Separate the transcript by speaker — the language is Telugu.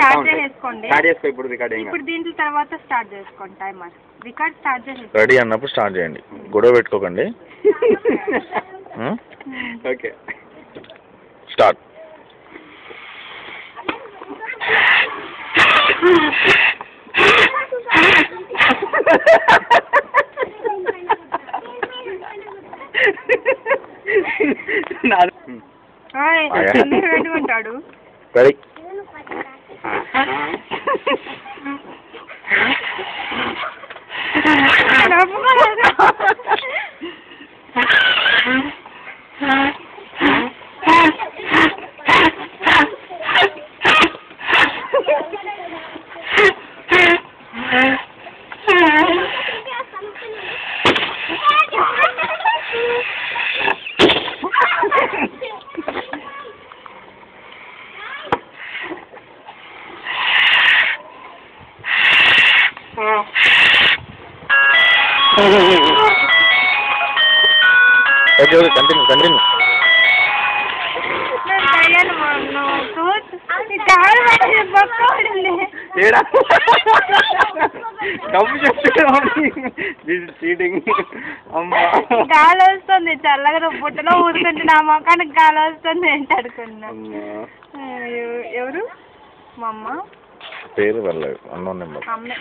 Speaker 1: స్టార్ట్ చేసుకోండి.
Speaker 2: స్టార్ట్ చేసుకో ఇప్పుడు రికార్డింగ్.
Speaker 1: ఇప్పుడు దీంట్లో తర్వాత స్టార్ట్ చేసుకోండి టైమర్. రికార్డ్ స్టార్ట్ చేసేసుకోండి.
Speaker 3: రెడీ అన్నప్పుడు స్టార్ట్ చేయండి. గొడవ పెట్టుకోకండి.
Speaker 2: Okay
Speaker 3: start.
Speaker 1: పెట్టుకుంటాడు.
Speaker 3: Ready. Okay okay continue continue.
Speaker 1: గాలి వస్తుంది చల్లగా బుట్టలో ఊరుకుంటే నా మొఖానికి గాలి వస్తుంది ఏంటి అనుకున్నా. ఎవరు మా అమ్మ
Speaker 3: పేరు వెళ్ళలేదు అన్నోన్ నెంబర్.
Speaker 1: అమ్మే.